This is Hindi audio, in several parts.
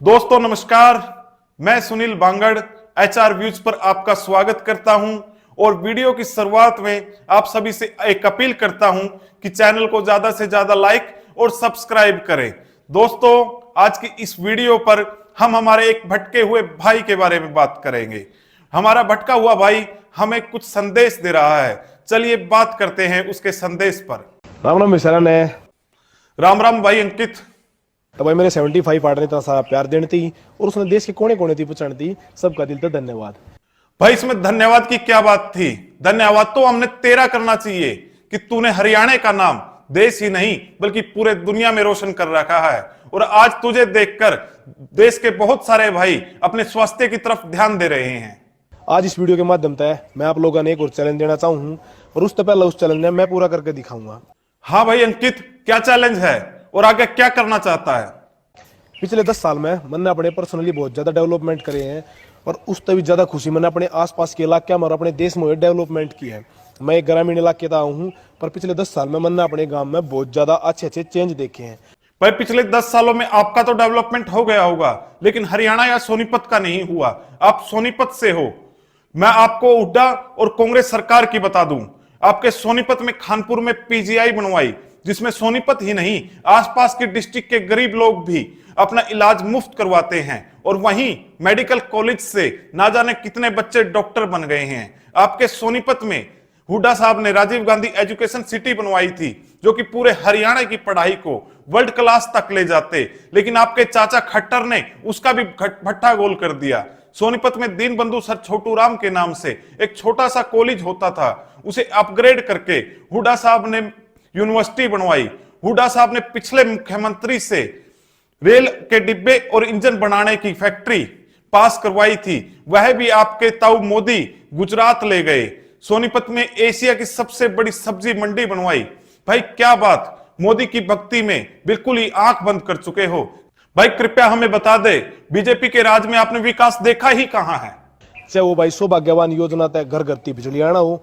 दोस्तों नमस्कार, मैं सुनील बांगड़ एचआर व्यूज पर आपका स्वागत करता हूं और वीडियो की शुरुआत में आप सभी से एक अपील करता हूं कि चैनल को ज्यादा से ज्यादा लाइक और सब्सक्राइब करें। दोस्तों, आज की इस वीडियो पर हम हमारे एक भटके हुए भाई के बारे में बात करेंगे। हमारा भटका हुआ भाई हमें कुछ संदेश दे रहा है, चलिए बात करते हैं उसके संदेश पर। राम राम मिश्रा ने राम राम भाई अंकित। तो भाई मेरे 75 पार्ट ने इतना सारा प्यार देने थी और उसने देश के कोने कोने थी पहुंचानी थी। सबका दिल तो धन्यवाद भाई। इसमें धन्यवाद की क्या बात थी? धन्यवाद तो हमने तेरा करना चाहिए कि तूने हरियाणा का नाम देश ही नहीं बल्कि पूरे दुनिया में रोशन कर रखा है। और आज तुझे देखकर देश के बहुत सारे भाई अपने स्वास्थ्य की तरफ ध्यान दे रहे हैं। आज इस वीडियो के माध्यम से मैं आप लोगों ने एक और चैलेंज देना चाहूँ और उससे पहले उस चैलेंज में मैं पूरा करके दिखाऊंगा। हाँ भाई अंकित, क्या चैलेंज है और आगे क्या करना चाहता है? पिछले 10 साल में मैंने अपने पर्सनली बहुत ज्यादा डेवलपमेंट करे हैं और उससे भी ज्यादा खुशी मैंने अपने आसपास के इलाके में और अपने देश में डेवलपमेंट की है। मैं एक ग्रामीण इलाके का हूँ, पर पिछले 10 साल में मैंने अपने गांव में बहुत ज्यादा अच्छे चेंज देखे हैं। भाई पिछले 10 सालों में आपका तो डेवलपमेंट हो गया होगा, लेकिन हरियाणा या सोनीपत का नहीं हुआ। आप सोनीपत से हो। मैं आपको हुड्डा और कांग्रेस सरकार की बता दूं। आपके सोनीपत में खानपुर में पीजीआई बनवाई, जिसमें सोनीपत ही नहीं आसपास के डिस्ट्रिक्ट के गरीब लोग भी अपना इलाज मुफ्त करवाते हैं। और वहीं मेडिकल कॉलेज से ना जाने कितने बच्चे डॉक्टर बन गए हैं। आपके सोनीपत में हुड्डा साहब ने राजीव गांधी एजुकेशन सिटी बनवाई थी, जो कि पूरे हरियाणा की पढ़ाई को वर्ल्ड क्लास तक ले जाते, लेकिन आपके चाचा खट्टर ने उसका भी भट्टा गोल कर दिया। सोनीपत में दीन बंधु सर छोटू राम के नाम से एक छोटा सा कॉलेज होता था, उसे अपग्रेड करके हुड्डा साहब ने यूनिवर्सिटी बनवाई। हुड्डा साहब ने पिछले मुख्यमंत्री से रेल के डिब्बे और इंजन बनाने की फैक्ट्री पास करवाई थी, वह भी आपके ताऊ मोदी गुजरात ले गए। सोनीपत में एशिया की सबसे बड़ी सब्जी मंडी बनवाई। भाई क्या बात, मोदी की भक्ति में बिल्कुल ही आंख बंद कर चुके हो। भाई कृपया हमें बता दे, बीजेपी के राज में आपने विकास देखा ही कहां है? चाहे वो भाई सौभाग्यवान योजना तय घर घर की बिजली आना हो।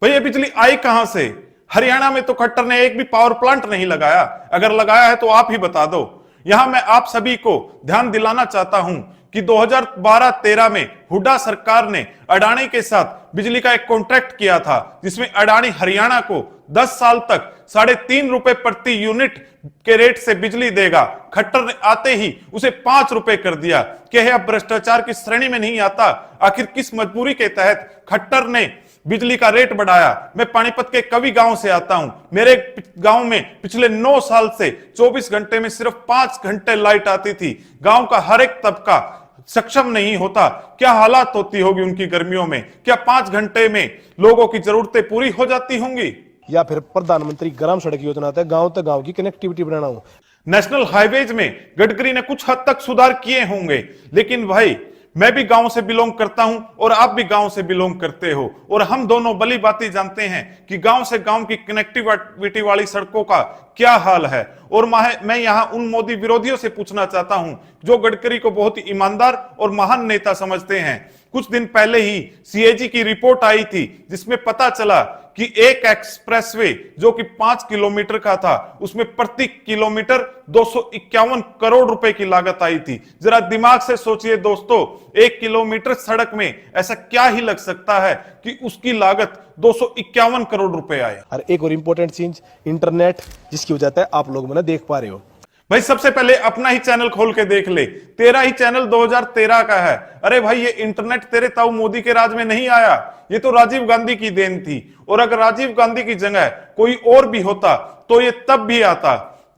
भाई ये बिजली आई कहां से? हरियाणा में तो खट्टर ने एक भी पावर प्लांट नहीं लगाया। अगर लगाया है तो आप ही बता दो। यहां मैं आप सभी को ध्यान दिलाना चाहता हूं कि 2012-13 में हुड्डा सरकार ने अडानी के साथ बिजली का एक कॉन्ट्रैक्ट किया था, जिसमें अडानी हरियाणा को 10 साल तक 3.5 रुपए प्रति यूनिट के रेट से बिजली देगा। खट्टर ने आते ही उसे 5 रुपए कर दिया। क्या यह भ्रष्टाचार की श्रेणी में नहीं आता? आखिर किस मजबूरी के तहत खट्टर ने बिजली का रेट बढ़ाया? मैं पानीपत के कवि गांव से आता हूं। मेरे गांव में पिछले 9 साल से 24 घंटे में सिर्फ 5 घंटे लाइट आती थी। गांव का हर एक तबका सक्षम नहीं होता। क्या हालात होती होगी उनकी गर्मियों में? क्या 5 घंटे में लोगों की जरूरतें पूरी हो जाती होंगी? या फिर प्रधानमंत्री ग्राम सड़क योजना तक गांव तक गांव की कनेक्टिविटी बनाना हो। नेशनल हाईवेज में गडकरी ने कुछ हद तक सुधार किए होंगे, लेकिन भाई मैं भी गांव से बिलोंग करता हूं और आप भी गांव से बिलोंग करते हो, और हम दोनों भली भांति जानते हैं कि गांव से गांव की कनेक्टिविटी वाली सड़कों का क्या हाल है। और मैं यहां उन मोदी विरोधियों से पूछना चाहता हूं जो गडकरी को बहुत ही ईमानदार और महान नेता समझते हैं। कुछ दिन पहले ही सीएजी की रिपोर्ट आई थी, जिसमें पता चला कि एक एक्सप्रेसवे जो कि 5 किलोमीटर का था, उसमें प्रति किलोमीटर 251 करोड़ रुपए की लागत आई थी। जरा दिमाग से सोचिए दोस्तों, 1 किलोमीटर सड़क में ऐसा क्या ही लग सकता है कि उसकी लागत 251 करोड़ रुपए आए। और एक और इंपॉर्टेंट चीज, इंटरनेट, जिसकी वजह से आप लोग मैंने देख पा रहे हो। भाई सबसे पहले अपना ही चैनल खोल के देख ले, तेरा ही चैनल 2013 का है। अरे भाई ये इंटरनेट तेरे ताऊ मोदी के राज में नहीं आया, ये तो राजीव गांधी की देन थी। और अगर राजीव गांधी की जगह कोई और भी होता तो ये तब भी आता।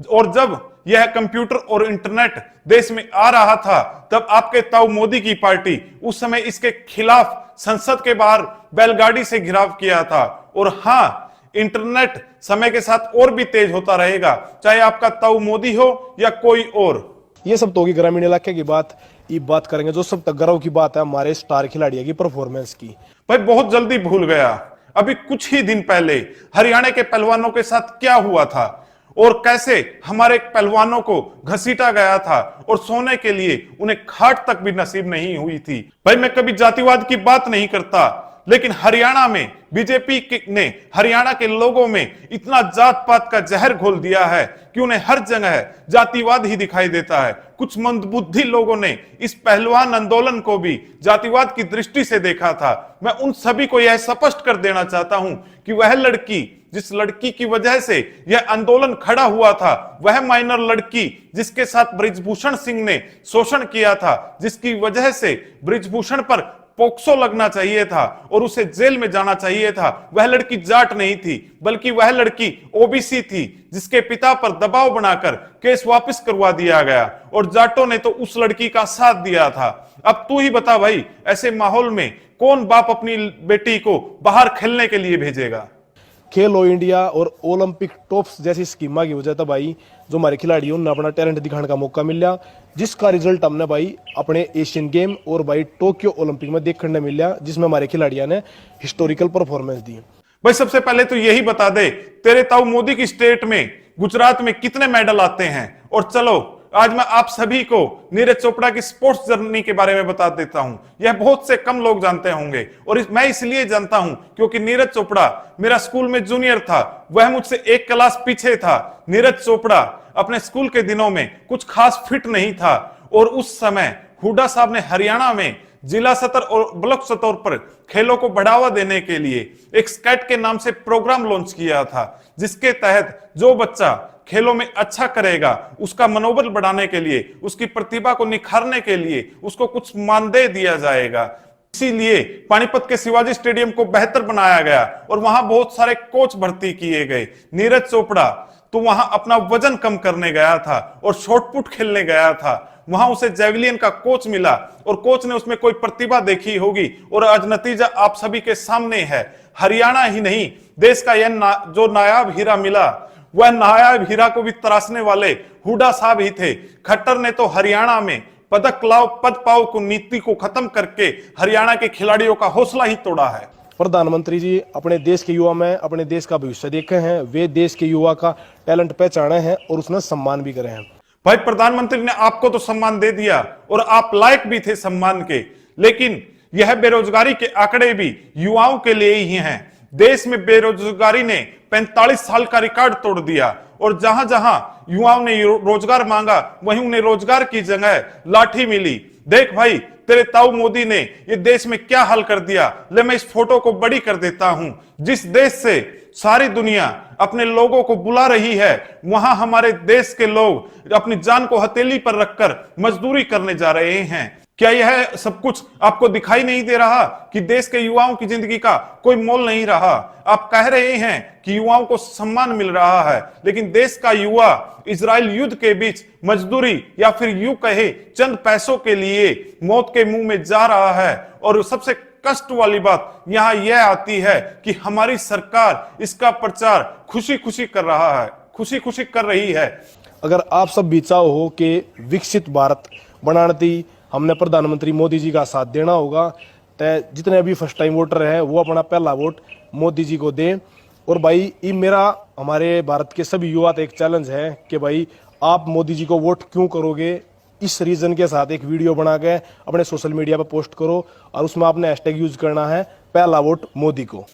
और जब यह कंप्यूटर और इंटरनेट देश में आ रहा था, तब आपके ताऊ मोदी की पार्टी उस समय इसके खिलाफ संसद के बाहर बैलगाड़ी से घिराव किया था। और हाँ, इंटरनेट समय के साथ और भी तेज होता रहेगा, चाहे आपका ताऊ मोदी हो या कोई और। ये सब तो होगी ग्रामीण इलाके की बात। ये बात करेंगे जो सब तक गर्व की बात है, हमारे स्टार खिलाड़ियों की परफॉर्मेंस की। भाई बहुत जल्दी भूल गया, अभी कुछ ही दिन पहले हरियाणा के पहलवानों के साथ क्या हुआ था और कैसे हमारे पहलवानों को घसीटा गया था और सोने के लिए उन्हें खाट तक भी नसीब नहीं हुई थी। भाई मैं कभी जातिवाद की बात नहीं करता, लेकिन हरियाणा में बीजेपी ने हरियाणा के लोगों में इतना जात पात का जहर घोल दिया है कि उन्हें हर जगह जातिवाद ही दिखाई देता है। कुछ मंदबुद्धि लोगों ने इस पहलवान आंदोलन को भी जातिवाद की दृष्टि से देखा था। मैं उन सभी को यह स्पष्ट कर देना चाहता हूं कि वह लड़की, जिस लड़की की वजह से यह आंदोलन खड़ा हुआ था, वह माइनर लड़की जिसके साथ बृजभूषण सिंह ने शोषण किया था, जिसकी वजह से बृजभूषण पर पोक्सो लगना चाहिए था और उसे जेल में जाना चाहिए था, वह लड़की जाट नहीं थी, बल्कि वह लड़की ओबीसी थी, जिसके पिता पर दबाव बनाकर केस वापस करवा दिया गया और जाटों ने तो उस लड़की का साथ दिया था। अब तू ही बता भाई, ऐसे माहौल में कौन बाप अपनी बेटी को बाहर खेलने के लिए भेजेगा? खेलो इंडिया और ओलंपिक टॉप्स जैसी स्कीमा की वजह से भाई जो हमारे खिलाड़ियों ने अपना टैलेंट दिखाने का मौका मिला, जिसका रिजल्ट हमने भाई अपने एशियन गेम और भाई टोक्यो ओलंपिक में देखने मिला, जिसमें हमारे खिलाड़ियों ने हिस्टोरिकल परफॉर्मेंस दी। भाई सबसे पहले तो यही बता दे, तेरे ताऊ मोदी की स्टेट में गुजरात में कितने मेडल आते हैं? और चलो आज मैं आप सभी को नीरज चोपड़ा की स्पोर्ट्स जर्नी के बारे में बता देता हूं। यह बहुत से कम लोग जानते होंगे और मैं इसलिए जानता हूं क्योंकि नीरज चोपड़ा मेरा स्कूल में जूनियर था, वह मुझसे एक क्लास पीछे था। नीरज चोपड़ा अपने स्कूल के दिनों में कुछ खास फिट नहीं था और उस समय हुड्डा साहब ने हरियाणा में जिला स्तर और ब्लॉक स्तर पर खेलों को बढ़ावा देने के लिए एक स्कैट के नाम से प्रोग्राम लॉन्च किया था, जिसके तहत जो बच्चा खेलों में अच्छा करेगा उसका मनोबल बढ़ाने के लिए, उसकी प्रतिभा को निखारने के लिए उसको कुछ मानदेय दिया जाएगा। इसीलिए पानीपत के शिवाजी स्टेडियम को बेहतर बनाया गया और वहां बहुत सारे कोच भर्ती किए गए। नीरज चोपड़ा तो वहां अपना वजन कम करने गया था और शॉटपुट खेलने गया था, वहां उसे जेवलिन का कोच मिला और कोच ने उसमें कोई प्रतिभा देखी होगी और आज नतीजा आप सभी के सामने है। हरियाणा ही नहीं, देश का यह जो नायाब हीरा मिला, वह नायाब हीरा को भी तराशने वाले हुड्डा साहब ही थे। खट्टर ने तो हरियाणा में पदक लाओ पद पाओ को नीति को खत्म करके हरियाणा के खिलाड़ियों का हौसला ही तोड़ा है। प्रधानमंत्री जी अपने देश के युवा में अपने देश का भविष्य देखे हैं, वे देश के युवा का टैलेंट पहचाने हैं और उसने सम्मान भी करे हैं। भाई प्रधानमंत्री ने आपको तो सम्मान दे दिया और आप लायक भी थे सम्मान के, लेकिन यह बेरोजगारी के आंकड़े भी युवाओं के लिए ही हैं। देश में बेरोजगारी ने 45 साल का रिकॉर्ड तोड़ दिया और जहां जहां युवाओं ने रोजगार मांगा वहीं उन्हें रोजगार की जगह लाठी मिली। देख भाई, तेरे ताऊ मोदी ने ये देश में क्या हाल कर दिया। ले मैं इस फोटो को बड़ी कर देता हूं। जिस देश से सारी दुनिया अपने लोगों को बुला रही है, वहां हमारे देश के लोग अपनी जान को हथेली पर रखकर मजदूरी करने जा रहे हैं। क्या यह सब कुछ आपको दिखाई नहीं दे रहा कि देश के युवाओं की जिंदगी का कोई मोल नहीं रहा? आप कह रहे हैं कि युवाओं को सम्मान मिल रहा है, लेकिन देश का युवा इजराइल युद्ध के बीच मजदूरी या फिर यूं कहे चंद पैसों के लिए मौत के मुंह में जा रहा है। और सबसे कष्ट वाली बात यहां यह आती है कि हमारी सरकार इसका प्रचार खुशी खुशी कर रहा है, खुशी खुशी कर रही है। अगर आप सब भी चाहो हो कि विकसित भारत बनाने दी हमने प्रधानमंत्री मोदी जी का साथ देना होगा, तो जितने अभी फर्स्ट टाइम वोटर हैं वो अपना पहला वोट मोदी जी को दें। और भाई ये मेरा हमारे भारत के सभी युवा का एक चैलेंज है कि भाई आप मोदी जी को वोट क्यों करोगे, इस रीजन के साथ एक वीडियो बना के अपने सोशल मीडिया पर पोस्ट करो और उसमें आपने हैशटैग यूज करना है पहला वोट मोदी को।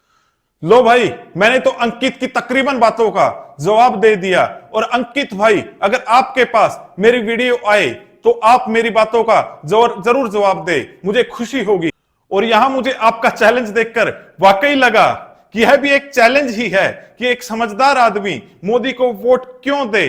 लो भाई, मैंने तो अंकित की तकरीबन बातों का जवाब दे दिया। और अंकित भाई, अगर आपके पास मेरी वीडियो आए तो आप मेरी बातों का जरूर जवाब दे, मुझे खुशी होगी। और यहां मुझे आपका चैलेंज देखकर वाकई लगा कि यह भी एक चैलेंज ही है कि एक समझदार आदमी मोदी को वोट क्यों दे,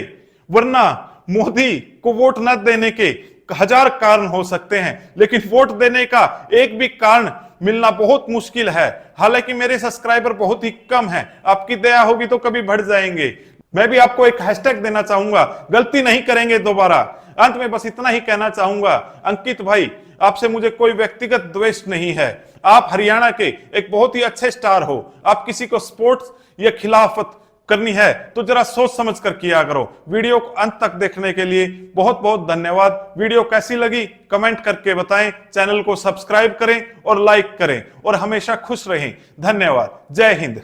वरना मोदी को वोट न देने के हजार कारण हो सकते हैं, लेकिन वोट देने का एक भी कारण मिलना बहुत मुश्किल है। हालांकि मेरे सब्सक्राइबर बहुत ही कम हैं, आपकी दया होगी तो कभी बढ़ जाएंगे। मैं भी आपको एक हैशटैग देना चाहूंगा, गलती नहीं करेंगे दोबारा। अंत में बस इतना ही कहना चाहूंगा, अंकित भाई आपसे मुझे कोई व्यक्तिगत द्वेष नहीं है। आप हरियाणा के एक बहुत ही अच्छे स्टार हो। आप किसी को स्पोर्ट्स या खिलाफत करनी है तो जरा सोच समझ कर किया करो। वीडियो को अंत तक देखने के लिए बहुत बहुत धन्यवाद। वीडियो कैसी लगी कमेंट करके बताएं, चैनल को सब्सक्राइब करें और लाइक करें और हमेशा खुश रहें। धन्यवाद। जय हिंद।